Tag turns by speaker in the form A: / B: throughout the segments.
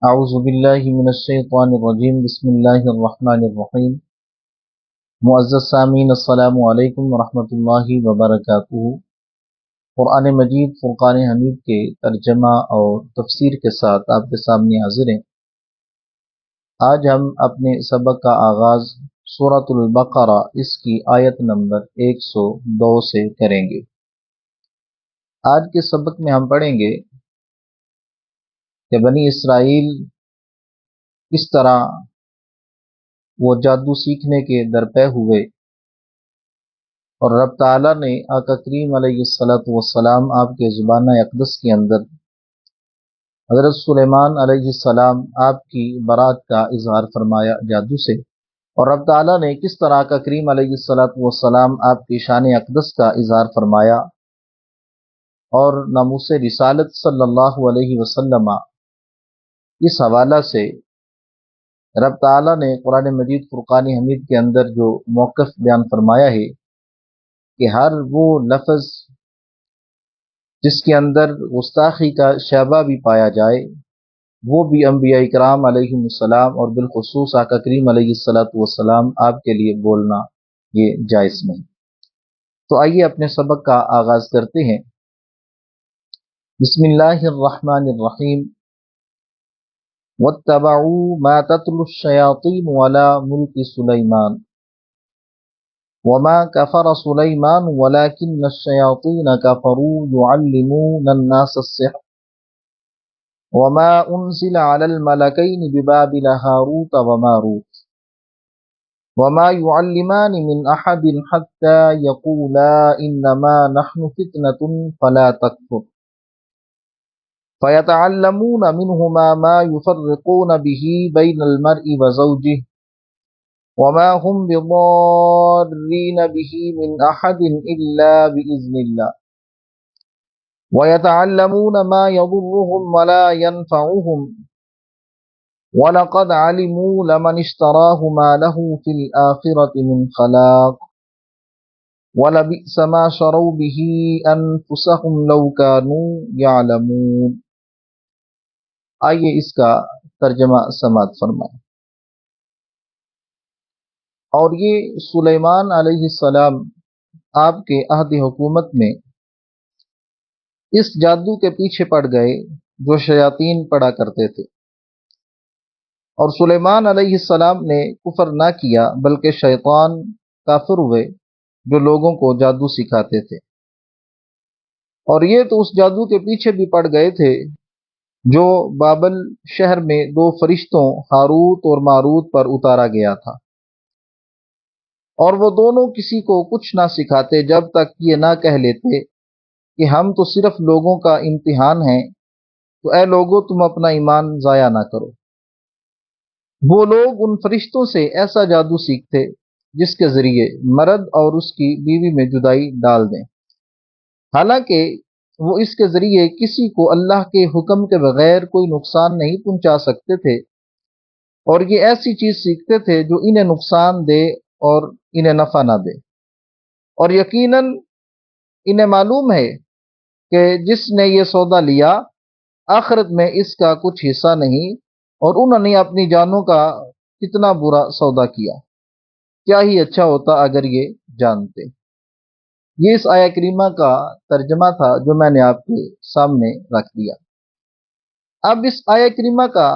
A: اعوذ باللہ من الشیطان الرجیم بسم اللہ الرحمن الرحیم معزز سامعین السلام علیکم ورحمۃ اللہ وبرکاتہ۔ قرآن مجید فرقان حمید کے ترجمہ اور تفسیر کے ساتھ آپ کے سامنے حاضر ہیں۔ آج ہم اپنے سبق کا آغاز سورۃ البقرہ اس کی آیت نمبر 102 سے کریں گے۔ آج کے سبق میں ہم پڑھیں گے کہ بنی اسرائیل کس طرح وہ جادو سیکھنے کے درپے ہوئے اور رب تعالیٰ نے آقا کریم علیہ السلام آپ کے زبان اقدس کے اندر حضرت سلیمان علیہ السلام آپ کی برات کا اظہار فرمایا جادو سے، اور رب تعالیٰ نے کس طرح آقا کریم علیہ السلام آپ کی شان اقدس کا اظہار فرمایا اور ناموس رسالت صلی اللہ علیہ وسلم۔ اس حوالہ سے رب تعالیٰ نے قرآن مجید فرقان حمید کے اندر جو موقف بیان فرمایا ہے کہ ہر وہ لفظ جس کے اندر گستاخی کا شائبہ بھی پایا جائے وہ بھی انبیاء کرام علیہ السلام اور بالخصوص آقا کریم علیہ السلام آپ کے لیے بولنا یہ جائز نہیں۔ تو آئیے اپنے سبق کا آغاز کرتے ہیں۔ بسم اللہ الرحمن الرحیم۔ وَاتَّبَعُوا مَا تَتْلُو الشَّيَاطِينُ عَلَى مُلْكِ سُلَيْمَانَ وَمَا كَفَرَ سُلَيْمَانُ وَلَكِنَّ الشَّيَاطِينَ كَفَرُوا يُعَلِّمُونَ النَّاسَ السِّحْرَ وَمَا أُنزِلَ عَلَى الْمَلَكَيْنِ بِبَابِلَ هَارُوتَ وَمَارُوتَ وَمَا يُعَلِّمَانِ مِنْ أَحَدٍ حَتَّى يَقُولَا إِنَّمَا نَحْنُ فِتْنَةٌ فَلَا تَكْفُرْ فَيَتَعَلَّمُونَ مِنْهُمَا مَا يُفَرِّقُونَ بِهِ بَيْنَ الْمَرْءِ وَزَوْجِهِ وَمَا هُمْ بِضَارِّينَ بِهِ مِنْ أَحَدٍ إِلَّا بِإِذْنِ اللَّهِ وَيَتَعَلَّمُونَ مَا يَضُرُّهُمْ وَلَا يَنْفَعُهُمْ وَلَقَدْ عَلِمُوا لَمَنِ اشْتَرَاهُ مَا لَهُ فِي الْآخِرَةِ مِنْ خَلَاقٍ وَلَبِئْسَ مَا شَرَوْا بِهِ أَنفُسَهُمْ لَوْ كَانُوا يَعْلَمُونَ۔ آئیے اس کا ترجمہ سماعت فرمائیں۔ اور یہ سلیمان علیہ السلام آپ کے عہد حکومت میں اس جادو کے پیچھے پڑ گئے جو شیاطین پڑا کرتے تھے، اور سلیمان علیہ السلام نے کفر نہ کیا بلکہ شیطان کافر ہوئے جو لوگوں کو جادو سکھاتے تھے، اور یہ تو اس جادو کے پیچھے بھی پڑ گئے تھے جو بابل شہر میں دو فرشتوں ہاروت اور ماروت پر اتارا گیا تھا، اور وہ دونوں کسی کو کچھ نہ سکھاتے جب تک یہ نہ کہہ لیتے کہ ہم تو صرف لوگوں کا امتحان ہیں، تو اے لوگوں تم اپنا ایمان ضائع نہ کرو۔ وہ لوگ ان فرشتوں سے ایسا جادو سیکھتے جس کے ذریعے مرد اور اس کی بیوی میں جدائی ڈال دیں، حالانکہ وہ اس کے ذریعے کسی کو اللہ کے حکم کے بغیر کوئی نقصان نہیں پہنچا سکتے تھے، اور یہ ایسی چیز سیکھتے تھے جو انہیں نقصان دے اور انہیں نفع نہ دے، اور یقیناً انہیں معلوم ہے کہ جس نے یہ سودا لیا آخرت میں اس کا کچھ حصہ نہیں، اور انہوں نے اپنی جانوں کا کتنا برا سودا کیا، کیا ہی اچھا ہوتا اگر یہ جانتے۔ یہ اس آیہ کریمہ کا ترجمہ تھا جو میں نے آپ کے سامنے رکھ دیا۔ اب اس آیہ کریمہ کا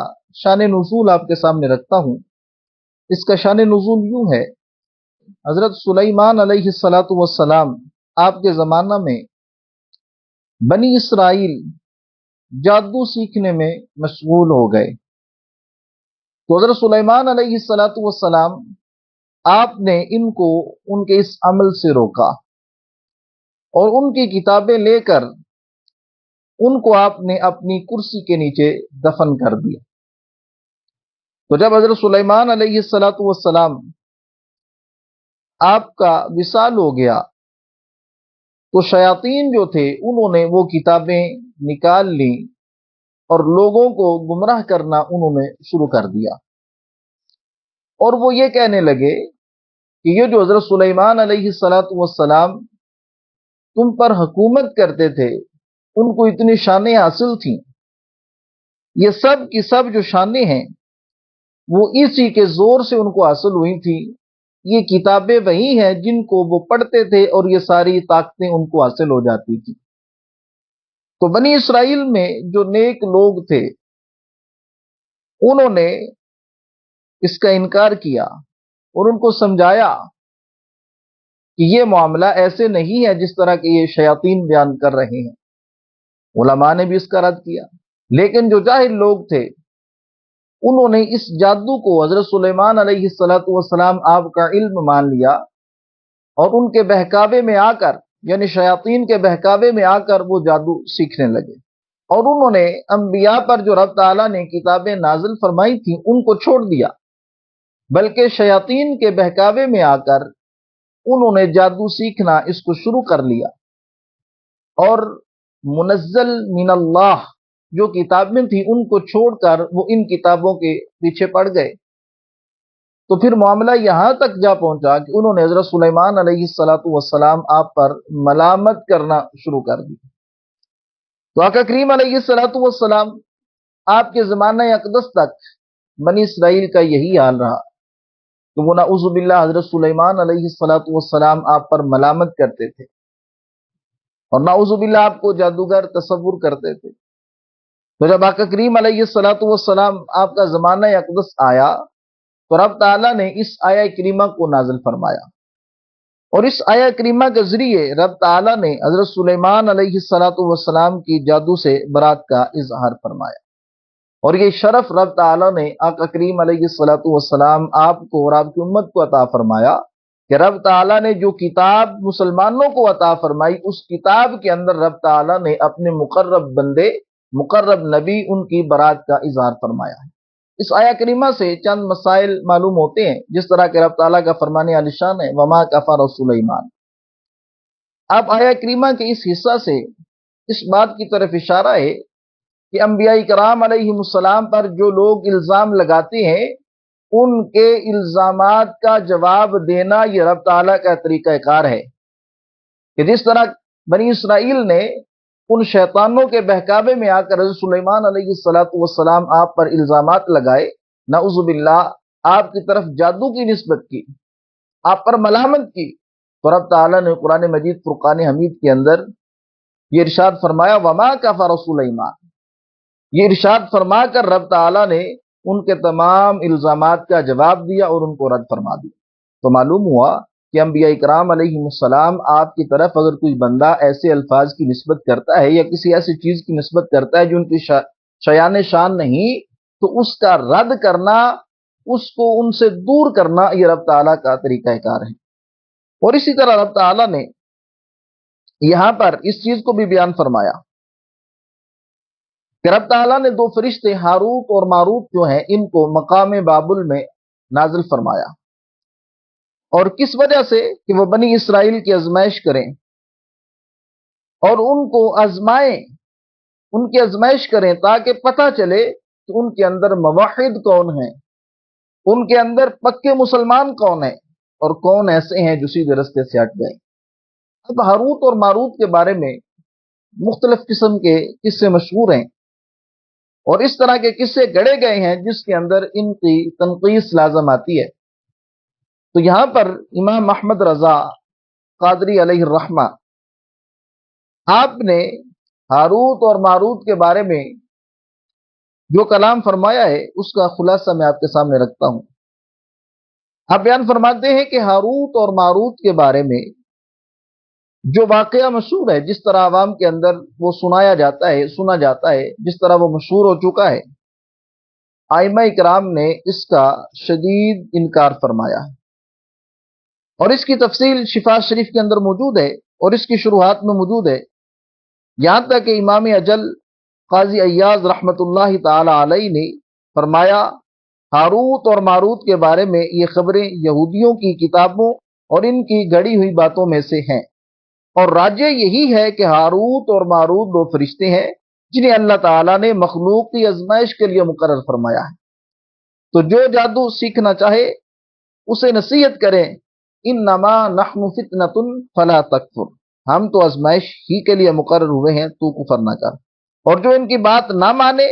A: شان نزول آپ کے سامنے رکھتا ہوں۔ اس کا شان نزول یوں ہے، حضرت سلیمان علیہ السلام آپ کے زمانہ میں بنی اسرائیل جادو سیکھنے میں مشغول ہو گئے، تو حضرت سلیمان علیہ السلام آپ نے ان کو ان کے اس عمل سے روکا، اور ان کی کتابیں لے کر ان کو آپ نے اپنی کرسی کے نیچے دفن کر دیا۔ تو جب حضرت سلیمان علیہ السلام آپ کا وصال ہو گیا تو شیاطین جو تھے انہوں نے وہ کتابیں نکال لیں اور لوگوں کو گمراہ کرنا انہوں نے شروع کر دیا، اور وہ یہ کہنے لگے کہ یہ جو حضرت سلیمان علیہ السلام تم پر حکومت کرتے تھے ان کو اتنی شانیں حاصل تھیں یہ سب کی سب جو شانیں ہیں وہ اسی کے زور سے ان کو حاصل ہوئی تھی. یہ کتابیں وہی ہیں جن کو وہ پڑھتے تھے اور یہ ساری طاقتیں ان کو حاصل ہو جاتی تھی. تو بنی اسرائیل میں جو نیک لوگ تھے انہوں نے اس کا انکار کیا اور ان کو سمجھایا کہ یہ معاملہ ایسے نہیں ہے جس طرح کہ یہ شیاطین بیان کر رہے ہیں. علماء نے بھی اس کا رد کیا. لیکن جو جاہل لوگ تھے انہوں نے اس جادو کو حضرت سلیمان علیہ السلام آپ کا علم مان لیا اور ان کے بہکاوے میں آ کر یعنی شیاطین کے بہکاوے میں آ کر وہ جادو سیکھنے لگے. اور انہوں نے انبیاء پر جو رب تعالیٰ نے کتابیں نازل فرمائی تھیں ان کو چھوڑ دیا، بلکہ شیاطین کے بہکاوے میں آ کر انہوں نے جادو سیکھنا اس کو شروع کر لیا. اور منزل من اللہ جو کتابیں تھیں ان کو چھوڑ کر وہ ان کتابوں کے پیچھے پڑ گئے. تو پھر معاملہ یہاں تک جا پہنچا کہ انہوں نے حضرت سلیمان علیہ السلام آپ پر ملامت کرنا شروع کر دی. تو آقا کریم علیہ السلام آپ کے زمانہ اقدس تک بنی اسرائیل کا یہی حال رہا کہ وہ نعوذ باللہ حضرت سلیمان علیہ السلام آپ پر ملامت کرتے تھے اور نعوذ باللہ آپ کو جادوگر تصور کرتے تھے. تو جب آقا کریم علیہ السلام آپ کا زمانہ اقدس آیا تو رب تعالیٰ نے اس آیہ کریمہ کو نازل فرمایا اور اس آیہ کریمہ کے ذریعے رب تعالیٰ نے حضرت سلیمان علیہ السلام کی جادو سے برات کا اظہار فرمایا. اور یہ شرف رب تعالیٰ نے آقا کریم علیہ السلام آپ کو اور آپ کی امت کو عطا فرمایا کہ رب تعالیٰ نے جو کتاب مسلمانوں کو عطا فرمائی اس کتاب کے اندر رب تعالیٰ نے اپنے مقرب بندے مقرب نبی ان کی برات کا اظہار فرمایا ہے. اس آیہ کریمہ سے چند مسائل معلوم ہوتے ہیں، جس طرح کہ رب تعالیٰ کا فرمان عالی شان ہے وما کفر سلیمان. اب آیہ کریمہ کے اس حصہ سے اس بات کی طرف اشارہ ہے کہ انبیاء کرام علیہ السلام پر جو لوگ الزام لگاتے ہیں ان کے الزامات کا جواب دینا یہ رب تعالیٰ کا طریقہ کار ہے کہ جس طرح بنی اسرائیل نے ان شیطانوں کے بہکاوے میں آ کر حضرت سلیمان علیہ السلام آپ پر الزامات لگائے، نعوذ باللہ آپ کی طرف جادو کی نسبت کی، آپ پر ملامت کی، تو رب تعالیٰ نے قرآن مجید فرقان حمید کے اندر یہ ارشاد فرمایا وما کفر سلیمان. یہ ارشاد فرما کر رب تعالیٰ نے ان کے تمام الزامات کا جواب دیا اور ان کو رد فرما دیا. تو معلوم ہوا کہ انبیاء کرام علیہ السلام آپ کی طرف اگر کوئی بندہ ایسے الفاظ کی نسبت کرتا ہے یا کسی ایسی چیز کی نسبت کرتا ہے جو ان کی شیان شان نہیں تو اس کا رد کرنا، اس کو ان سے دور کرنا یہ رب تعالیٰ کا طریقہ کار ہے. اور اسی طرح رب تعالیٰ نے یہاں پر اس چیز کو بھی بیان فرمایا کہ رب تعالیٰ نے دو فرشتے ہاروت اور ماروت جو ہیں ان کو مقام بابل میں نازل فرمایا. اور کس وجہ سے کہ وہ بنی اسرائیل کی آزمائش کریں اور ان کو آزمائیں، ان کی آزمائش کریں تاکہ پتہ چلے کہ ان کے اندر موحد کون ہیں، ان کے اندر پکے مسلمان کون ہیں اور کون ایسے ہیں جو سیدھے رستے سے ہٹ گئے. اب ہاروت اور ماروت کے بارے میں مختلف قسم کے قصے مشہور ہیں اور اس طرح کے قصے گڑے گئے ہیں جس کے اندر ان کی تنقیص لازم آتی ہے. تو یہاں پر امام احمد رضا قادری علیہ الرحمہ آپ نے ہاروت اور ماروت کے بارے میں جو کلام فرمایا ہے اس کا خلاصہ میں آپ کے سامنے رکھتا ہوں. آپ بیان فرماتے ہیں کہ ہاروت اور ماروت کے بارے میں جو واقعہ مشہور ہے، جس طرح عوام کے اندر وہ سنایا جاتا ہے، سنا جاتا ہے، جس طرح وہ مشہور ہو چکا ہے، ائمہ کرام نے اس کا شدید انکار فرمایا ہے اور اس کی تفصیل شفا شریف کے اندر موجود ہے اور اس کی شروحات میں موجود ہے. یہاں تک کہ امام اجل قاضی ایاز رحمت اللہ تعالی علیہ نے فرمایا ہاروت اور ماروت کے بارے میں یہ خبریں یہودیوں کی کتابوں اور ان کی گڑی ہوئی باتوں میں سے ہیں اور راجع یہی ہے کہ ہاروت اور ماروت دو فرشتے ہیں جنہیں اللہ تعالیٰ نے مخلوق کی آزمائش کے لیے مقرر فرمایا ہے. تو جو جادو سیکھنا چاہے اسے نصیحت کریں انما نحن فتنۃ فلا تکفر، ہم تو آزمائش ہی کے لیے مقرر ہوئے ہیں، تو کفر نہ کر. اور جو ان کی بات نہ مانے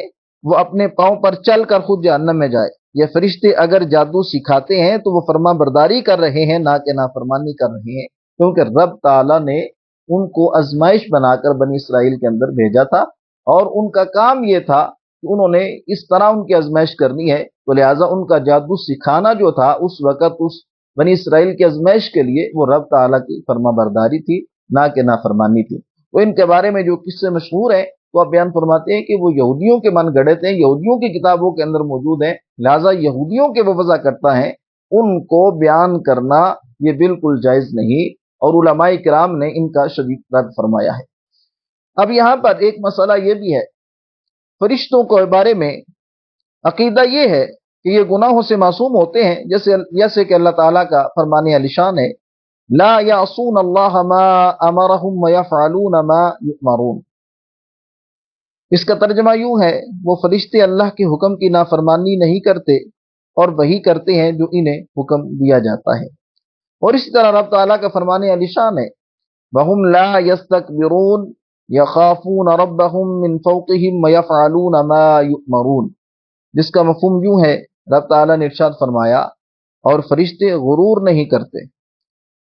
A: وہ اپنے پاؤں پر چل کر خود جہنم میں جائے۔ یہ فرشتے اگر جادو سکھاتے ہیں تو وہ فرما برداری کر رہے ہیں، نہ کہ نافرمانی کر رہے ہیں، کیونکہ رب تعالیٰ نے ان کو آزمائش بنا کر بنی اسرائیل کے اندر بھیجا تھا، اور ان کا کام یہ تھا کہ انہوں نے اس طرح ان کی آزمائش کرنی ہے، تو لہٰذا ان کا جادو سکھانا جو تھا اس وقت اس بنی اسرائیل کی آزمائش کے لیے وہ رب تعالیٰ کی فرما برداری تھی، نہ کہ نافرمانی تھی۔ تو ان کے بارے میں جو قصے مشہور ہیں تو آپ بیان فرماتے ہیں کہ وہ یہودیوں کے من گڑھے تھے، یہودیوں کی کتابوں کے اندر موجود ہیں، لہٰذا یہودیوں کے وہ وضع کرتا ہے، ان کو بیان کرنا یہ بالکل جائز نہیں، اور علماء کرام نے ان کا شدید رد فرمایا ہے۔ اب یہاں پر ایک مسئلہ یہ بھی ہے، فرشتوں کے بارے میں عقیدہ یہ ہے کہ یہ گناہوں سے معصوم ہوتے ہیں، جیسے کہ اللہ تعالیٰ کا فرمان علی شان ہے، لا یعصون اللہ ما امرہم ویفعلون ما یؤمرون۔ اس کا ترجمہ یوں ہے، وہ فرشتے اللہ کے حکم کی نافرمانی نہیں کرتے اور وہی کرتے ہیں جو انہیں حکم دیا جاتا ہے۔ اور اسی طرح رب تعالیٰ کا فرمان علی شان ہے، وَهُمْ لَا يَسْتَكْبِرُونَ يَخَافُونَ رَبَّهُمْ مِنْ فَوْقِهِمْ وَيَفْعَلُونَ مَا يُؤْمَرُونَ، جس کا مفہوم یوں ہے، رب تعالیٰ نے ارشاد فرمایا، اور فرشتے غرور نہیں کرتے،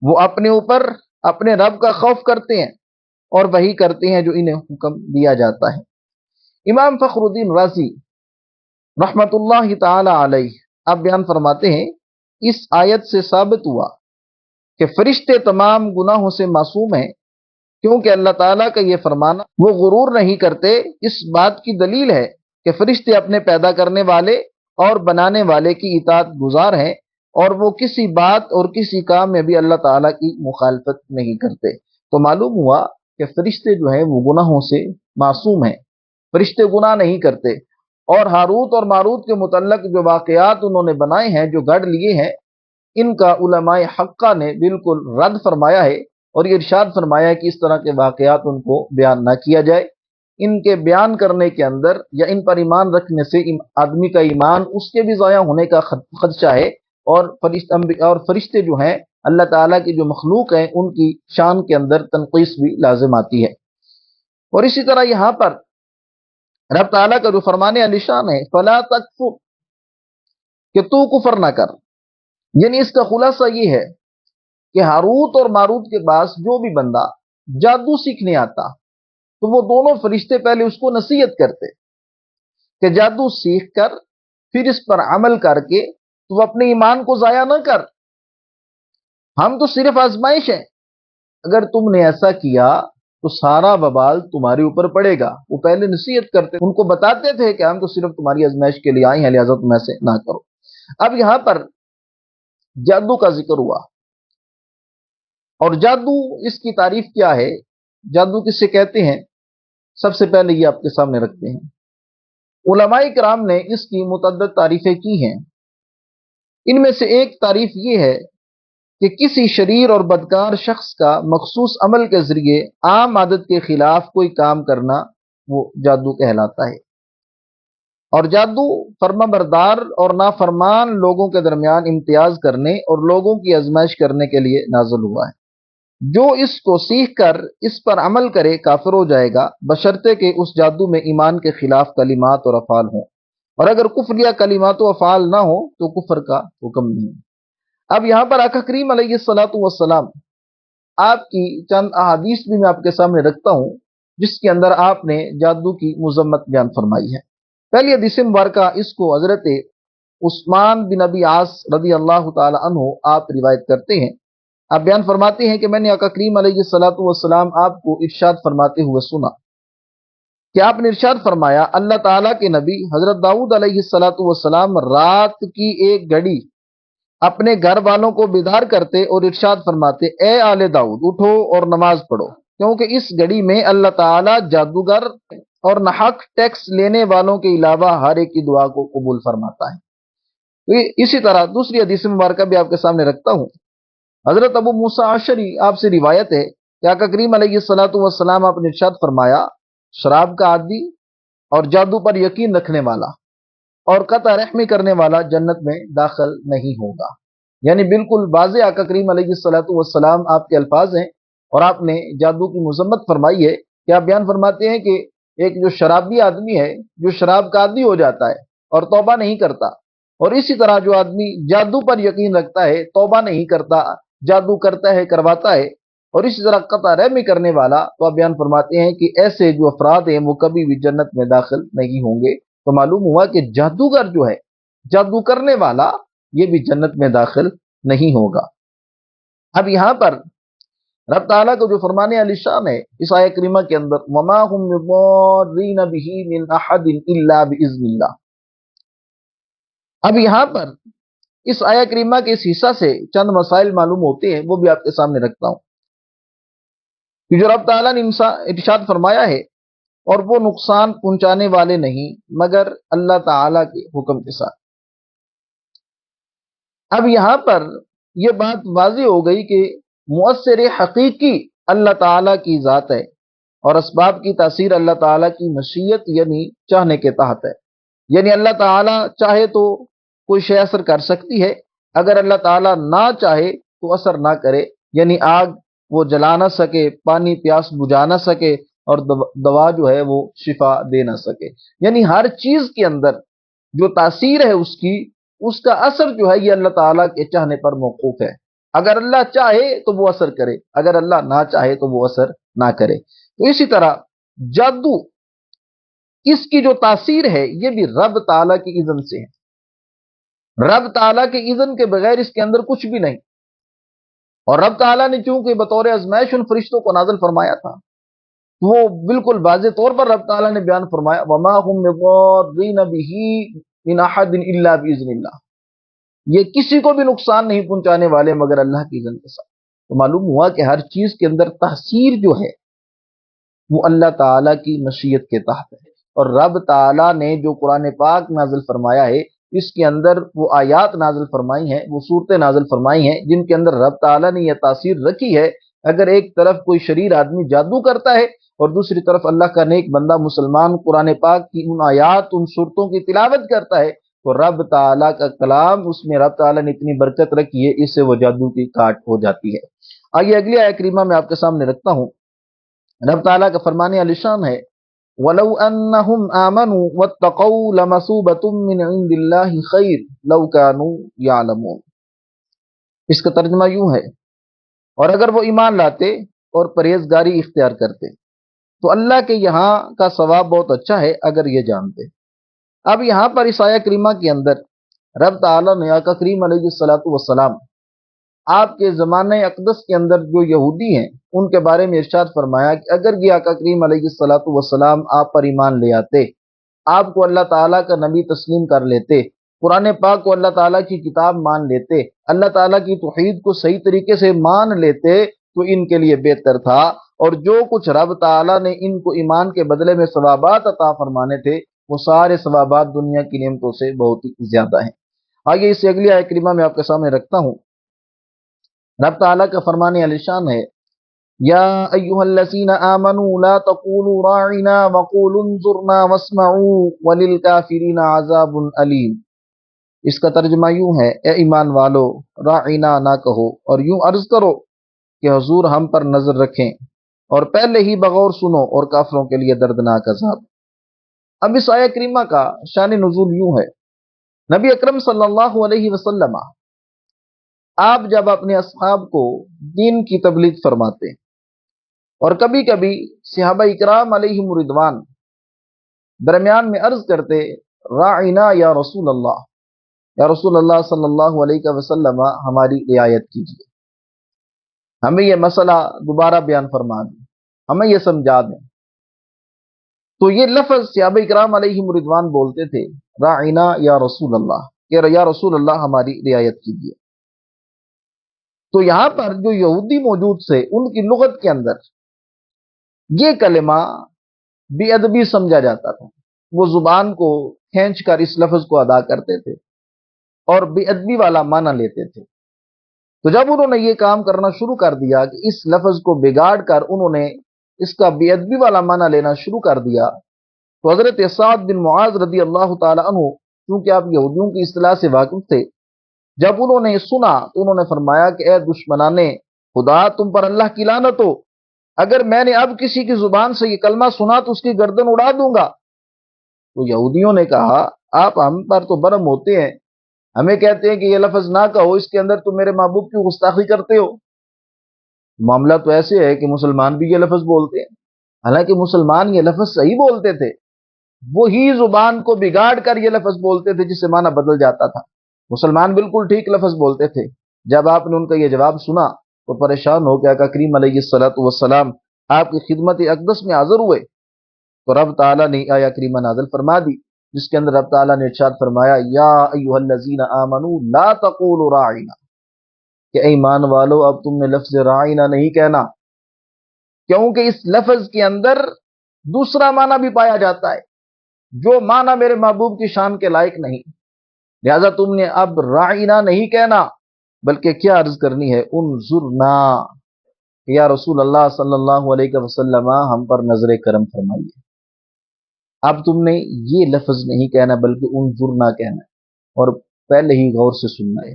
A: وہ اپنے اوپر اپنے رب کا خوف کرتے ہیں اور وہی کرتے ہیں جو انہیں حکم دیا جاتا ہے۔ امام فخر الدین رازی رحمت اللہ تعالی علیہ آپ بیان فرماتے ہیں، اس آیت سے ثابت ہوا کہ فرشتے تمام گناہوں سے معصوم ہیں، کیونکہ اللہ تعالیٰ کا یہ فرمانا وہ غرور نہیں کرتے، اس بات کی دلیل ہے کہ فرشتے اپنے پیدا کرنے والے اور بنانے والے کی اطاعت گزار ہیں، اور وہ کسی بات اور کسی کام میں بھی اللہ تعالیٰ کی مخالفت نہیں کرتے۔ تو معلوم ہوا کہ فرشتے جو ہیں وہ گناہوں سے معصوم ہیں، فرشتے گناہ نہیں کرتے۔ اور ہاروت اور ماروت کے متعلق جو واقعات انہوں نے بنائے ہیں، جو گڑھ لیے ہیں، ان کا علماء حقہ نے بالکل رد فرمایا ہے، اور یہ ارشاد فرمایا ہے کہ اس طرح کے واقعات ان کو بیان نہ کیا جائے۔ ان کے بیان کرنے کے اندر یا ان پر ایمان رکھنے سے آدمی کا ایمان اس کے بھی ضائع ہونے کا خدشہ ہے، اور فرشتے جو ہیں اللہ تعالیٰ کی جو مخلوق ہیں ان کی شان کے اندر تنقیص بھی لازم آتی ہے۔ اور اسی طرح یہاں پر رب تعالیٰ کا جو فرمان علی شان ہے، فلا تکفر، کہ تو کفر نہ کر، یعنی اس کا خلاصہ یہ ہے کہ ہاروت اور ماروت کے پاس جو بھی بندہ جادو سیکھنے آتا تو وہ دونوں فرشتے پہلے اس کو نصیحت کرتے کہ جادو سیکھ کر پھر اس پر عمل کر کے تو اپنے ایمان کو ضائع نہ کر، ہم تو صرف آزمائش ہیں، اگر تم نے ایسا کیا تو سارا وبال تمہارے اوپر پڑے گا۔ وہ پہلے نصیحت کرتے، ان کو بتاتے تھے کہ ہم تو صرف تمہاری آزمائش کے لیے آئے ہیں، لہذا تم ایسے نہ کرو۔ اب یہاں پر جادو کا ذکر ہوا، اور جادو اس کی تعریف کیا ہے، جادو کسے کہتے ہیں، سب سے پہلے یہ آپ کے سامنے رکھتے ہیں۔ علماء کرام نے اس کی متعدد تعریفیں کی ہیں، ان میں سے ایک تعریف یہ ہے کہ کسی شریر اور بدکار شخص کا مخصوص عمل کے ذریعے عام عادت کے خلاف کوئی کام کرنا وہ جادو کہلاتا ہے۔ اور جادو فرما بردار اور نافرمان لوگوں کے درمیان امتیاز کرنے اور لوگوں کی آزمائش کرنے کے لیے نازل ہوا ہے۔ جو اس کو سیکھ کر اس پر عمل کرے کافر ہو جائے گا، بشرطے کہ اس جادو میں ایمان کے خلاف کلمات اور افعال ہوں، اور اگر کفر یا کلمات و افعال نہ ہو تو کفر کا حکم نہیں۔ اب یہاں پر آقا کریم علیہ الصلوۃ والسلام آپ کی چند احادیث بھی میں آپ کے سامنے رکھتا ہوں، جس کے اندر آپ نے جادو کی مذمت بیان فرمائی ہے۔ پہلی حدیث مبارکہ اس کو حضرت عثمان بن ابی عاص رضی اللہ تعالی عنہ آپ روایت کرتے ہیں۔ آپ بیان فرماتے ہیں کہ میں نے آقا کریم علیہ الصلوۃ والسلام آپ کو ارشاد فرماتے ہوئے سنا کہ آپ نے ارشاد فرمایا، اللہ تعالیٰ کے نبی حضرت داؤد علیہ الصلوۃ والسلام رات کی ایک گھڑی اپنے گھر والوں کو بیدار کرتے اور ارشاد فرماتے، اے آل داؤد اٹھو اور نماز پڑھو، کیونکہ اس گھڑی میں اللہ تعالیٰ جادوگر اور ناحق ٹیکس لینے والوں کے علاوہ ہر ایک کی دعا کو قبول فرماتا ہے۔ تو اسی طرح دوسری حدیث مبارکہ بھی آپ کے سامنے رکھتا ہوں۔ حضرت ابو موسیٰ اشعری آپ سے روایت ہے کہ آقا کریم علیہ الصلوۃ والسلام آپ نے ارشاد فرمایا، شراب کا عادی اور جادو پر یقین رکھنے والا اور قطع رحمی کرنے والا جنت میں داخل نہیں ہوگا۔ یعنی بالکل واضح آقا کریم علیہ الصلوۃ والسلام آپ کے الفاظ ہیں، اور آپ نے جادو کی مذمت فرمائی ہے کہ آپ بیان فرماتے ہیں کہ ایک جو شرابی آدمی ہے جو شراب کا عادی ہو جاتا ہے اور توبہ نہیں کرتا، اور اسی طرح جو آدمی جادو پر یقین رکھتا ہے، توبہ نہیں کرتا، جادو کرتا ہے، کرواتا ہے، اور اسی طرح قطع رحمی کرنے والا، تو آپ بیان فرماتے ہیں کہ ایسے جو افراد ہیں وہ کبھی بھی جنت میں داخل نہیں ہوں گے۔ تو معلوم ہوا کہ جادوگر جو ہے، جادو کرنے والا، یہ بھی جنت میں داخل نہیں ہوگا۔ اب یہاں پر رب تعالیٰ کو جو فرمانے علی شان ہے اس آیہ کریمہ کے اندر، وَمَا هُمْ بِضَارِّينَ بِهِ مِنْ أَحَدٍ إِلَّا بِإِذْنِ اللَّهِ۔ اب یہاں پر اس آیہ کریمہ کے اس حصہ سے چند مسائل معلوم ہوتے ہیں، وہ بھی آپ کے سامنے رکھتا ہوں کہ جو رب تعالیٰ نے ارشاد فرمایا ہے، اور وہ نقصان پہنچانے والے نہیں مگر اللہ تعالیٰ کے حکم کے ساتھ۔ اب یہاں پر یہ بات واضح ہو گئی کہ مؤثر حقیقی اللہ تعالیٰ کی ذات ہے، اور اسباب کی تاثیر اللہ تعالیٰ کی مشیت یعنی چاہنے کے تحت ہے۔ یعنی اللہ تعالیٰ چاہے تو کوئی شے اثر کر سکتی ہے، اگر اللہ تعالیٰ نہ چاہے تو اثر نہ کرے، یعنی آگ وہ جلا نہ سکے، پانی پیاس بجھا نہ سکے، اور دوا جو ہے وہ شفا دے نہ سکے۔ یعنی ہر چیز کے اندر جو تاثیر ہے اس کا اثر جو ہے یہ اللہ تعالیٰ کے چاہنے پر موقوف ہے۔ اگر اللہ چاہے تو وہ اثر کرے، اگر اللہ نہ چاہے تو وہ اثر نہ کرے۔ تو اسی طرح جادو، اس کی جو تاثیر ہے یہ بھی رب تعالیٰ کی اذن سے ہے۔ رب تعالیٰ کے اذن کے بغیر اس کے اندر کچھ بھی نہیں۔ اور رب تعالیٰ نے چونکہ بطور آزمائش ان فرشتوں کو نازل فرمایا تھا، وہ بالکل واضح طور پر رب تعالیٰ نے بیان فرمایا، وَمَا هُمْ بِضَارِّينَ بِهِ مِنْ أَحَدٍ إِلَّا بِإِذْنِ اللَّهِ، یہ کسی کو بھی نقصان نہیں پہنچانے والے مگر اللہ کی اذن کے ساتھ۔ تو معلوم ہوا کہ ہر چیز کے اندر تاثیر جو ہے وہ اللہ تعالیٰ کی مشیت کے تحت ہے، اور رب تعالیٰ نے جو قرآن پاک نازل فرمایا ہے اس کے اندر وہ آیات نازل فرمائی ہیں، وہ صورتیں نازل فرمائی ہیں جن کے اندر رب تعالیٰ نے یہ تاثیر رکھی ہے۔ اگر ایک طرف کوئی شریر آدمی جادو کرتا ہے اور دوسری طرف اللہ کا نیک بندہ مسلمان قرآن پاک کی ان آیات، ان صورتوں کی تلاوت کرتا ہے، تو رب تعالیٰ کا کلام، اس میں رب تعالیٰ نے اتنی برکت رکھی ہے، اس سے وہ جادو کی کاٹ ہو جاتی ہے۔ آئیے اگلی آیہ کریمہ میں آپ کے سامنے رکھتا ہوں۔ رب تعالیٰ کا فرمانے علی شان ہے، وَلَوْ أَنَّهُمْ آمَنُوا وَاتَّقَوْا لَمَثُوبَةٌ مِّنْ عِندِ اللَّهِ خَيْرٌ لَوْ كَانُوا يَعْلَمُونَ۔ اس کا ترجمہ یوں ہے، اور اگر وہ ایمان لاتے اور پرہیزگاری اختیار کرتے تو اللہ کے یہاں کا ثواب بہت اچھا ہے اگر یہ جانتے۔ اب یہاں پر اس آیہ کریمہ کے اندر رب تعالیٰ نے آقا کریم علیہ السلام آپ کے زمانہ اقدس کے اندر جو یہودی ہیں ان کے بارے میں ارشاد فرمایا کہ اگر یہ آقا کریم علیہ السلام آپ پر ایمان لے آتے، آپ کو اللہ تعالیٰ کا نبی تسلیم کر لیتے، قرآن پاک کو اللہ تعالیٰ کی کتاب مان لیتے، اللہ تعالیٰ کی توحید کو صحیح طریقے سے مان لیتے تو ان کے لیے بہتر تھا، اور جو کچھ رب تعالیٰ نے ان کو ایمان کے بدلے میں ثوابات عطا فرمانے تھے وہ سارے ثوابات دنیا کی نعمتوں سے بہت ہی زیادہ ہیں۔ آگے اس سے اگلی آیہ کریمہ میں آپ کے سامنے رکھتا ہوں۔ رب تعالیٰ کا فرمانے علی شان ہے، یا ایھا الذین آمنوا لا تقولوا راعنا وقولوا انظرنا واسمعوا وللکافرین عذاب علیم۔ اس کا ترجمہ یوں ہے، اے ایمان والو، راعنا نہ کہو اور یوں عرض کرو کہ حضور ہم پر نظر رکھیں، اور پہلے ہی بغور سنو اور کافروں کے لیے دردناک عذاب۔ اب اس آیہ کریمہ کا شان نزول یوں ہے، نبی اکرم صلی اللہ علیہ وسلم آپ جب اپنے اصحاب کو دین کی تبلیغ فرماتے اور کبھی کبھی صحابہ اکرام علیہم رضوان درمیان میں عرض کرتے، راعنا یا رسول اللہ، یا رسول اللہ صلی اللہ علیہ وسلم ہماری رعایت کیجیے، ہمیں یہ مسئلہ دوبارہ بیان فرما دیں، ہمیں یہ سمجھا دیں۔ تو یہ لفظ صحابہ اکرام علیہم رضوان بولتے تھے، راعنا یا رسول اللہ، کہ یا رسول اللہ ہماری رعایت کیجیے۔ تو یہاں پر جو یہودی موجود تھے ان کی لغت کے اندر یہ کلمہ بے ادبی سمجھا جاتا تھا، وہ زبان کو کھینچ کر اس لفظ کو ادا کرتے تھے اور بے ادبی والا معنی لیتے تھے۔ تو جب انہوں نے یہ کام کرنا شروع کر دیا کہ اس لفظ کو بگاڑ کر انہوں نے اس کا بے ادبی والا معنی لینا شروع کر دیا، تو حضرت سعد بن معاذ رضی اللہ تعالی عنہ، کیونکہ آپ یہودیوں کی اصطلاح سے واقف تھے، جب انہوں نے سنا تو انہوں نے فرمایا کہ اے دشمنان خدا، تم پر اللہ کی لعنت ہو، اگر میں نے اب کسی کی زبان سے یہ کلمہ سنا تو اس کی گردن اڑا دوں گا۔ تو یہودیوں نے کہا آپ ہم پر تو برہم ہوتے ہیں، ہمیں کہتے ہیں کہ یہ لفظ نہ کہو، اس کے اندر تم میرے محبوب کی گستاخی کرتے ہو۔ معاملہ تو ایسے ہے کہ مسلمان بھی یہ لفظ بولتے ہیں، حالانکہ مسلمان یہ لفظ صحیح بولتے تھے، وہی زبان کو بگاڑ کر یہ لفظ بولتے تھے جس سے معنی بدل جاتا تھا۔ مسلمان بالکل ٹھیک لفظ بولتے تھے۔ جب آپ نے ان کا یہ جواب سنا تو پریشان ہو کے آقا کریم علیہ الصلوۃ والسلام آپ کی خدمت اقدس میں حاضر ہوئے، تو رب تعالیٰ نے آیا کریمہ نازل فرما دی، جس کے اندر رب تعالیٰ نے ارشاد فرمایا یا ایھا الذین آمنوا لا تقولوا راعنا، کہ اے ایمان والو اب تم نے لفظ راعنا نہیں کہنا، کیونکہ اس لفظ کے اندر دوسرا معنی بھی پایا جاتا ہے جو معنی میرے محبوب کی شان کے لائق نہیں، لہذا تم نے اب راعنا نہیں کہنا بلکہ کیا عرض کرنی ہے انظرنا، یا رسول اللہ صلی اللہ علیہ وسلم ہم پر نظر کرم فرمائیے۔ اب تم نے یہ لفظ نہیں کہنا بلکہ انظرنا کہنا ہے اور پہلے ہی غور سے سننا ہے۔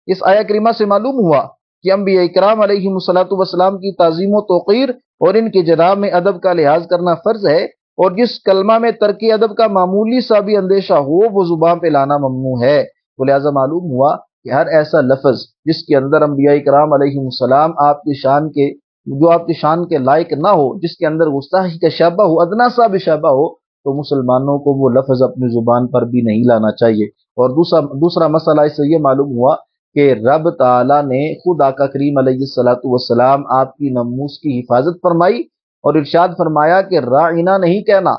A: اس آیہ کریمہ سے معلوم ہوا کہ انبیاء کرام علیہ الصلوۃ والسلام کی تعظیم و توقیر اور ان کے جناب میں ادب کا لحاظ کرنا فرض ہے، اور جس کلمہ میں ترک ادب کا معمولی سا بھی اندیشہ ہو وہ زبان پہ لانا ممنوع ہے۔ تو لہٰذا معلوم ہوا کہ ہر ایسا لفظ جس کے اندر انبیاء کرام علیہ السلام آپ کی شان کے جو آپ کی شان کے لائق نہ ہو، جس کے اندر گستاخی کا شائبہ ہو، ادنا سا بھی شائبہ ہو، تو مسلمانوں کو وہ لفظ اپنی زبان پر بھی نہیں لانا چاہیے۔ اور دوسرا مسئلہ اس سے یہ معلوم ہوا کہ رب تعالیٰ نے خود آقا کریم علیہ الصلوۃ والسلام آپ کی ناموس کی حفاظت فرمائی اور ارشاد فرمایا کہ راعنا نہیں کہنا،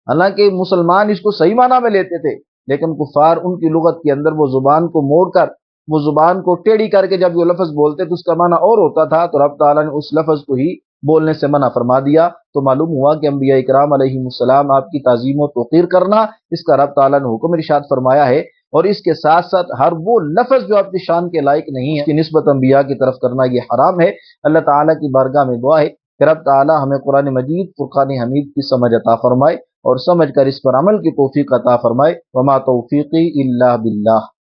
A: حالانکہ مسلمان اس کو صحیح معنی میں لیتے تھے، لیکن کفار ان کی لغت کے اندر وہ زبان کو موڑ کر، وہ زبان کو ٹیڑھی کر کے جب وہ لفظ بولتے تو اس کا معنی اور ہوتا تھا، تو رب تعالیٰ نے اس لفظ کو ہی بولنے سے منع فرما دیا۔ تو معلوم ہوا کہ انبیاء کرام علیہ السلام آپ کی تعظیم و توقیر کرنا اس کا رب تعالیٰ نے حکم ارشاد فرمایا ہے، اور اس کے ساتھ ساتھ ہر وہ لفظ جو آپ کی شان کے لائق نہیں ہے اس کی نسبت انبیاء کی طرف کرنا یہ حرام ہے۔ اللہ تعالیٰ کی بارگاہ میں دعا ہے کہ رب تعالیٰ ہمیں قرآن مجید فرقان حمید کی سمجھ عطا فرمائے اور سمجھ کر اس پر عمل کی توفیق عطا فرمائے۔ وما توفیقی الا باللہ۔